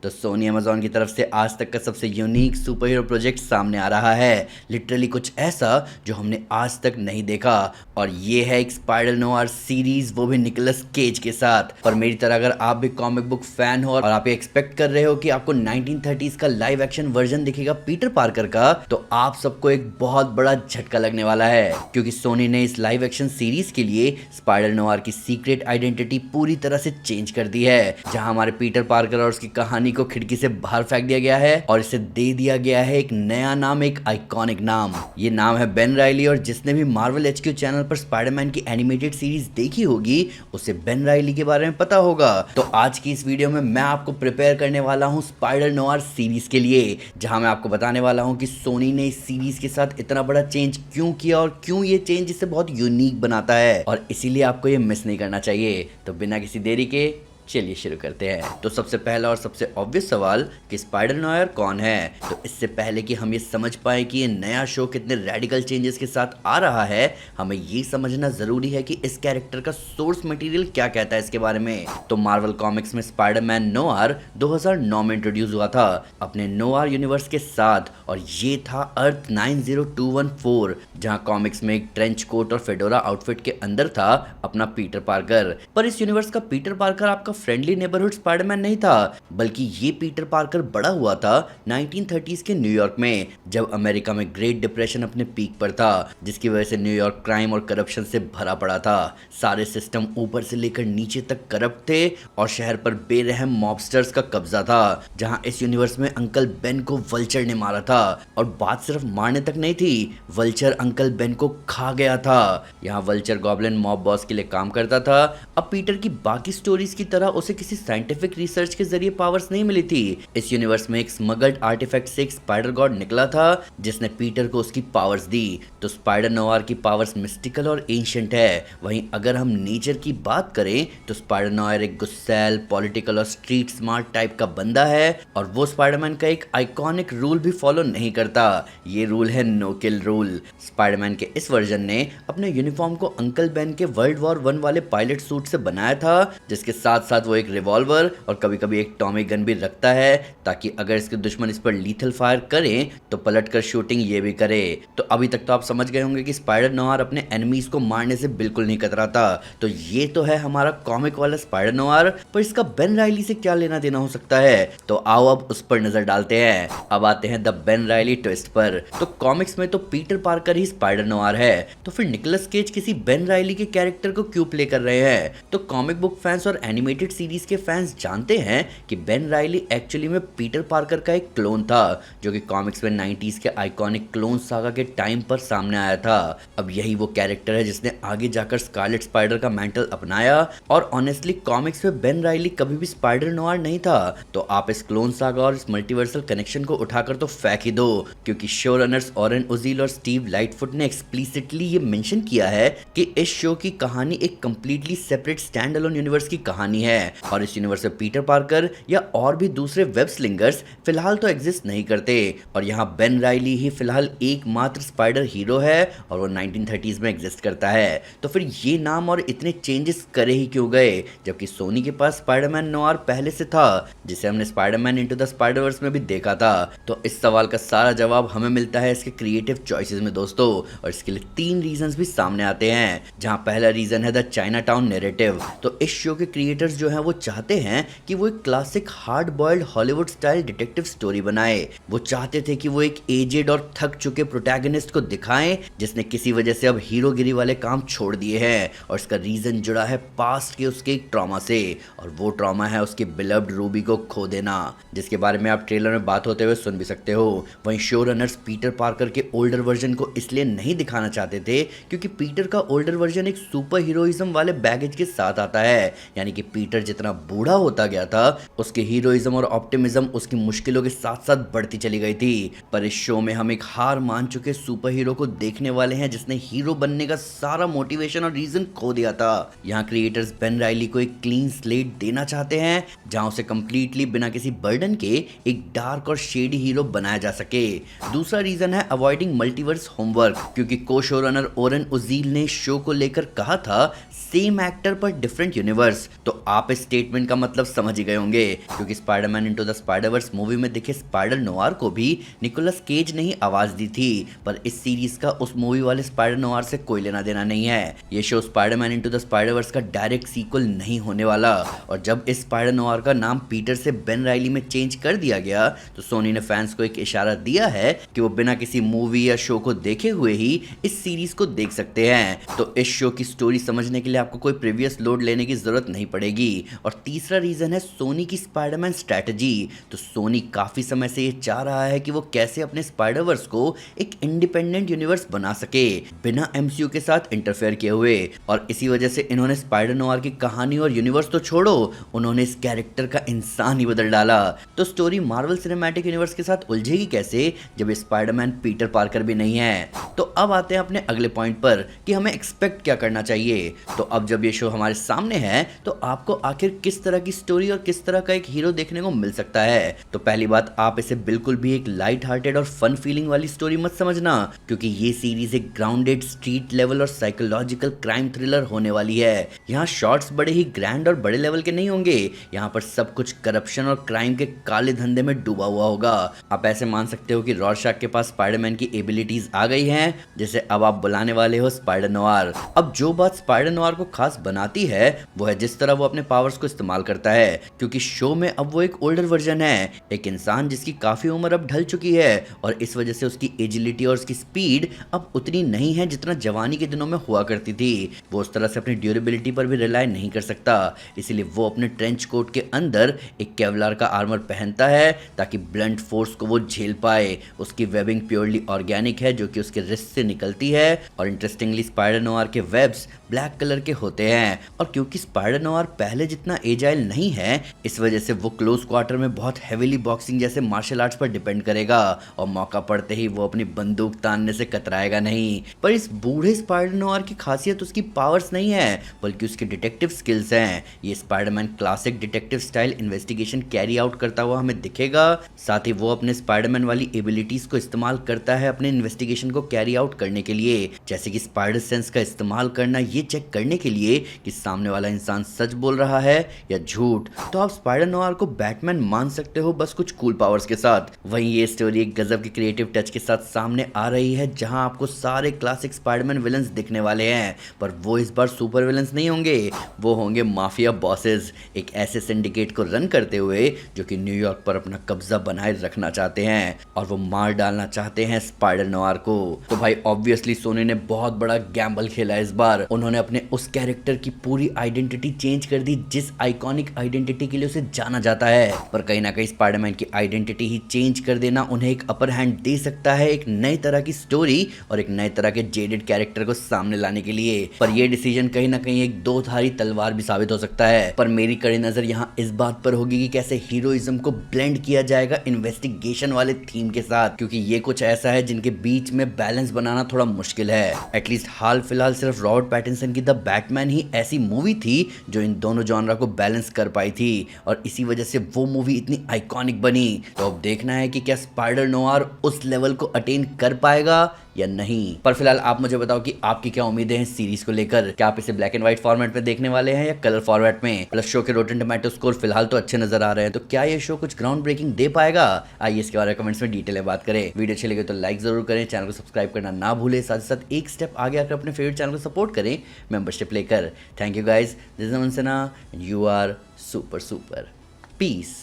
तो सोनी अमेजोन की तरफ से आज तक का सबसे यूनिक सुपर हीरो प्रोजेक्ट सामने आ रहा है। लिटरली कुछ ऐसा जो हमने आज तक नहीं देखा, और ये है एक स्पाइडर नोवार सीरीज, वो भी निकोलस केज के साथ। पर मेरी तरह अगर आप भी कॉमिक बुक फैन हो और आप ये एक्सपेक्ट कर रहे हो कि आपको 1930s का लाइव एक्शन वर्जन दिखेगा पीटर पार्कर का, तो आप सबको एक बहुत बड़ा झटका लगने वाला है, क्योंकि सोनी ने इस लाइव एक्शन सीरीज के लिए स्पाइडर नोवार की सीक्रेट आइडेंटिटी पूरी तरह से चेंज कर दी है। जहां हमारे पीटर पार्कर और उसकी कहानी को खिड़की से बाहर फेंक दिया गया है और इसे दे दिया गया है एक नया नाम, एक आइकॉनिक नाम। ये नाम है बेन राइली, और जिसने भी मार्वल एचक्यू चैनल पर स्पाइडरमैन की एनिमेटेड सीरीज देखी होगी उसे बेन राइली के बारे में पता होगा। तो आज की इस वीडियो में मैं आपको प्रिपेयर करने वाला हूं स्पाइडर नोवार सीरीज के लिए, जहां मैं आपको बताने वाला हूं कि सोनी ने इस सीरीज के साथ इतना बड़ा चेंज क्यों किया और क्यों ये चेंज इसे बहुत यूनिक बनाता है, और इसीलिए आपको ये मिस नहीं करना चाहिए। तो बिना किसी देरी के चलिए शुरू करते हैं। तो सबसे पहला और सबसे ऑब्वियस सवाल कि स्पाइडर नोयर कौन है। तो इससे पहले कि हम ये समझ पाए कि ये नया शो कितने रेडिकल चेंजेस के साथ आ रहा है, हमें ये समझना जरूरी है कि इस कैरेक्टर का सोर्स मटेरियल क्या कहता है इसके बारे में। तो मार्वल कॉमिक्स में स्पाइडरमैन नोयर 2009 में इंट्रोड्यूस हुआ था अपने नोयर यूनिवर्स के साथ, और ये था अर्थ 90214, जहां कॉमिक्स में एक ट्रेंच कोट और फेडोरा आउटफिट के अंदर था अपना पीटर पार्कर। पर इस यूनिवर्स का पीटर पार्कर आपका फ्रेंडली नेबरहुड स्पाइडरमैन नहीं था, बल्कि ये पीटर पार्कर बड़ा हुआ था 1930s के न्यूयॉर्क में, जब अमेरिका में ग्रेट डिप्रेशन अपने पीक पर था, जिसकी वजह से न्यूयॉर्क क्राइम और करप्शन से भरा पड़ा था। सारे सिस्टम ऊपर से लेकर नीचे तक करप्ट थे और शहर पर बेरहम मॉबस्टर्स का कब्जा था। जहां इस यूनिवर्स में अंकल बेन को वल्चर ने मारा था, और बात सिर्फ मारने तक नहीं थी, वल्चर अंकल बेन को खा गया था। यहाँ वल्चर गॉब्लिन मॉब बॉस के लिए काम करता था। अब पीटर की बाकी स्टोरीज की तरह उसे किसी साइंटिफिक रिसर्च के जरिए पावर्स नहीं मिली थी। इस यूनिवर्स में एक स्मगल्ड आर्टिफैक्ट से एक स्पाइडर गॉड निकला था, जिसने पीटर को उसकी पावर्स दी। तो स्पाइडर नोवार की पावर्स मिस्टिकल और एंशिएंट है। वहीं अगर हम नेचर की बात करें तो स्पाइडर नोवार एक गुस्सैल, पॉलिटिकल और स्ट्रीट स्मार्ट टाइप का बंदा है, और वो स्पाइडरमैन का एक आइकॉनिक रूल भी फॉलो नहीं करता। ये रूल है नो किल रूल। स्पाइडरमैन के इस वर्जन ने अपने यूनिफॉर्म को अंकल बेन के वर्ल्ड वॉर 1 वाले पायलट सूट से बनाया था, जिसके साथ साथ वो एक रिवॉल्वर और कभी कभी एक टॉमी गन भी रखता है, ताकि अगर इसके दुश्मन इस पर लीथल फायर करें तो पलट कर शूटिंग ये भी करे। तो अभी तक तो आप समझ गए होंगे कि स्पाइडर नोवार अपने एनिमीज को मारने से बिल्कुल नहीं कतराता। तो ये तो है हमारा कॉमिक वाला स्पाइडर नोवार, पर इसका बेन राइली से क्या लेना देना हो सकता है, तो आओ अब उस पर नजर डालते हैं। अब आते हैं द बेन राइली ट्विस्ट पर। तो कॉमिक्स में तो पीटर पार्कर ही स्पाइडर नोवार है, तो फिर निकोलस केज किसी बेन राइली के कैरेक्टर को क्यों प्ले कर रहे हैं। तो कॉमिक बुक फैंस और एनिमेटेड सीरीज के फैंस जानते हैं कि बेन राइली एक्चुअली में पीटर पार्कर का एक क्लोन था, जो कि कॉमिक्स में 90s के आइकॉनिक क्लोन सागा के टाइम पर सामने आया था। अब यही वो कैरेक्टर है जिसने आगे जाकर स्कारलेट स्पाइडर का मैंटल अपनाया, और ऑनेस्टली कॉमिक्स में बेन राइली कभी भी स्पाइडर नोवार नहीं था। तो आप इस क्लोन सागा और इस मल्टीवर्सल कनेक्शन को उठाकर तो फेंक ही दो, क्योंकि शो रनर्स ऑरेन ओजील और स्टीव लाइटफुट ने एक्सप्लिसिटली ये मेंशन किया है कि इस शो की कहानी एक completely separate stand alone universe की कहानी है, और इस यूनिवर्स में पीटर पार्कर या और भी दूसरे वेब स्लिंगर्स फिलहाल तो एग्जिस्ट नहीं करते, और यहाँ बेन राइली ही फिलहाल एकमात्र स्पाइडर हीरो है, और वो 1930s में एग्जिस्ट करता है। तो फिर ये नाम और इतने चेंजेस करे ही क्यों गए, जबकि सोनी के पास स्पाइडरमैन नोवार पहले से था, जिसे हमने स्पाइडरमैन इनटू द स्पाइडरवर्स में भी देखा था। तो इस सवाल का सारा जवाब हमें मिलता है इसके क्रिएटिव चॉइसेस में दोस्तों, और इसके लिए 3 रीजंस भी सामने आते हैं। जहां पहला रीजन है द चाइना टाउन नैरेटिव। तो इस शो के क्रिएटर्स जो हैं वो चाहते हैं कि वो एक classic hard boiled Hollywood style detective story बनाए। वो चाहते थे कि वो एक एजेड और थक चुके प्रोटैगनिस्ट को दिखाएं, जिसने किसी वजह से अब हीरोगिरी वाले काम छोड़ दिए हैं, और इसका रीजन जुड़ा है पास्ट के उसके एक ट्रॉमा से, और वो ट्रॉमा है उसके बिलव्ड रूबी को खो देना, जिसके बारे में आप ट्रेलर में बात होते हुए सुन भी सकते हो। वहीं शो रनर्स पीटर पार्कर के ओल्डर वर्जन को इसलिए नहीं दिखाना चाहते थे क्योंकि पीटर का ओल्डर वर्जन एक सुपर हीरोइज्म वाले बैगेज के साथ आता है, यानी कि पीटर जितना बूढ़ा होता गया था उसके हीरोइज्म और ऑप्टिमिज्म उसकी मुश्किलों के साथ साथ बढ़ती चली गई थी। पर इस शो में हम एक हार मान चुके सुपर हीरो को देखने वाले हैं, जिसने हीरो बनने का सारा मोटिवेशन और रीजन खो दिया था। यहाँ क्रिएटर्स बेन राइली को एक क्लीन स्लेट देना चाहते हैं, जहां उसे कंप्लीटली बिना किसी बर्डन के एक डार्क और शेडी हीरो बनाया जा सके। दूसरा रीजन है अवॉइडिंग मल्टीवर्स होमवर्क, क्योंकि को शो रनर ओरेन ओजील ने शो को लेकर कहा था सेम एक्टर पर डिफरेंट यूनिवर्स। तो आप इस स्टेटमेंट का मतलब समझ ही गए होंगे, क्योंकि Spiderman into the Spider-Verse movie में दिखे स्पाइडर नोआर को भी निकोलस केज ने ही आवाज दी थी, पर इस सीरीज का उस मूवी वाले स्पाइडर नोआर से कोई लेना देना नहीं है। ये show Spiderman into the Spider-Verse का डायरेक्ट सीक्वल नहीं होने वाला, और जब इस स्पाइडर नोआर का नाम पीटर से बेन राइली में चेंज कर दिया गया तो सोनी ने फैंस को एक इशारा दिया है कि वो बिना किसी मूवी या शो को देखे हुए ही इस सीरीज को देख सकते हैं। तो इस शो की स्टोरी समझने के लिए आपको कोई प्रीवियस लोड लेने की जरूरत नहीं पड़ेगी। और तीसरा रीजन है सोनी की स्पाइडरमैन स्ट्रैटेजी। तो सोनी काफी समय से ये चाह रहा है कि वो कैसे अपने स्पाइडरवर्स को एक इंडिपेंडेंट यूनिवर्स बना सके बिना एमसीयू के साथ इंटरफेयर किए हुए, और इसी वजह से इन्होंने स्पाइडर नोआर की कहानी और यूनिवर्स तो छोड़ो, उन्होंने इस कैरेक्टर का इंसान ही बदल डाला। तो स्टोरी मार्वल सिनेमैटिक यूनिवर्स के साथ उलझेगी कैसे जब स्पाइडरमैन पीटर पार्कर भी नहीं है। तो अब आते हैं अपने अगले पॉइंट पर कि हमें एक्सपेक्ट क्या करना चाहिए। तो अब जब ये शो हमारे सामने है तो आपको आखिर किस तरह की स्टोरी और किस तरह का एक हीरो देखने को मिल सकता है। तो पहली बात, आप इसे बिल्कुल भी एक लाइट हार्टेड और फन फीलिंग वाली स्टोरी मत समझना, क्योंकि ये सीरीज एक ग्राउंडेड स्ट्रीट लेवल और साइकोलॉजिकल क्राइम थ्रिलर होने वाली है। यहाँ शॉट्स बड़े ही ग्रैंड और बड़े लेवल के नहीं होंगे, यहाँ पर सब कुछ करप्शन और क्राइम के काले धंधे में डूबा हुआ होगा। आप ऐसे मान सकते हो कि रॉरशॉक के पास स्पाइडरमैन की एबिलिटीज आ गई हैं, जैसे अब आप बुलाने वाले हो स्पाइडर नोआर। अब जो बात स्पाइडर नोआर को खास बनाती है वो है जिस तरह वो अपने पावर्स को इस्तेमाल करता है, क्योंकि शो में अब वो एक ओल्डर वर्जन है, एक इंसान जिसकी काफी उम्र अब ढल चुकी है, और इस वजह से उसकी एजिलिटी और उसकी स्पीड अब उतनी नहीं है जितना जवानी के दिनों में हुआ करती थी। वो उस तरह से अपनी ड्यूरेबिलिटी पर भी रिलाई नहीं कर सकता, इसीलिए वो अपने ट्रेंच कोट के अंदर एक केवलार का आर्मर पहनता है ताकि ब्लंट फोर्स को वो झेल पाए। उसकी वेबिंग प्योरली ऑर्गेनिक है जो कि उसके रिस्ट से निकलती है, और इंटरेस्टिंगली स्पाइडर नोआर के वेब्स ब्लैक कलर के होते हैं, और क्योंकि स्पाइडर नोआर पहले जितना एजाइल नहीं है इस वजह से वो क्लोज क्वार्टर में बहुत हेवीली बॉक्सिंग जैसे मार्शल आर्ट्स पर डिपेंड करेगा, और मौका पड़ते ही वो अपनी बंदूक तानने से कतराएगा नहीं। पर इस बूढ़े स्पाइडर नोआर की खासियत उसकी पावर्स नहीं है बल्कि उसके डिटेक्टिव स्किल्स हैं। ये Spiderman classic detective style investigation carry out करता हुआ हमें दिखेगा, साथ ही वो अपने स्पाइडरमैन वाली एबिलिटीज को इस्तेमाल करता है अपने इन्वेस्टिगेशन को कैरी आउट करने के लिए, जैसे कि स्पाइडर सेंस का इस्तेमाल करना ये चेक करने के लिए कि सामने वाला इंसान सच बोल रहा है या झूठ। तो आप स्पाइडर नोआर को बैटमैन मान सकते हो बस कुछ कूल पावर्स के साथ। वहीं ये स्टोरी एक गजब के क्रिएटिव टच के साथ सामने आ रही है, जहां आपको सारे क्लासिक स्पाइडरमैन विलन्स दिखने वाले हैं, पर वो इस बार सुपर विलन्स नहीं होंगे, वो होंगे माफिया बॉसेस, एक ऐसे सिंडिकेट को रन करते हुए जो कि न्यूयॉर्क पर अपना कब्जा बनाए रखना चाहते हैं, और वो मार डालना चाहते हैं स्पाइडर नोआर को। तो भाई ऑब्वियसली सोनी ने बहुत बड़ा गैम्बल खेला इस बार, उन्होंने अपने उस कैरेक्टर की पूरी आइडेंटिटी चेंज कर दी जिस आइकॉनिक आइडेंटिटी के लिए उसे जाना जाता है। पर कहीं ना कहीं स्पाइडरमैन की आइडेंटिटी ही चेंज कर देना उन्हें एक अपर हैंड दे सकता है एक नई तरह की स्टोरी और एक नए तरह के जेडेड कैरेक्टर को सामने लाने के लिए। पर यह डिसीजन कहीं ना कहीं एक दो धारी तलवार भी साबित हो सकता है। पर मेरी कड़ी नजर यहाँ इस बात पर होगी कि कैसे हीरोइज्म को ब्लेंड किया जाएगा इन्वेस्टिगेशन वाले थीम के साथ, क्योंकि ये कुछ ऐसा है जिनके बीच में बैलेंस बनाना थोड़ा मुश्किल है। एटलीस्ट हाल फिलहाल सिर्फ रॉबर्ट पैटिंसन की द बैटमैन ही ऐसी मूवी थी जो इन दोनों जॉनरा को बैलेंस कर पाई थी, और इसी वजह से वो मूवी इतनी आइकॉनिक बनी। तो अब देखना है कि क्या स्पाइडर नोआर उस लेवल को अटेन कर पाएगा या नहीं। पर फिलहाल आप मुझे बताओ कि आपकी क्या उम्मीदें हैं इस सीरीज को लेकर, क्या आप इसे ब्लैक एंड व्हाइट फॉर्मेट में देखने वाले हैं या कलर फॉर्मेट में। प्लस शो के रोटेन टोमेटो स्कोर फिलहाल तो अच्छे नजर आ रहे हैं, तो क्या ये शो कुछ ग्राउंड ब्रेकिंग दे पाएगा? आइए इसके बारे में कमेंट्स में डिटेल में बात करें। वीडियो अच्छी लगे तो लाइक जरूर करें, चैनल को सब्सक्राइब करना ना भूलें, साथ ही साथ एक स्टेप आगे आकर अपने फेवरेट चैनल को सपोर्ट करें मेंबरशिप लेकर। Thank you guys, this is Aman Sinha and you are super super. Piece.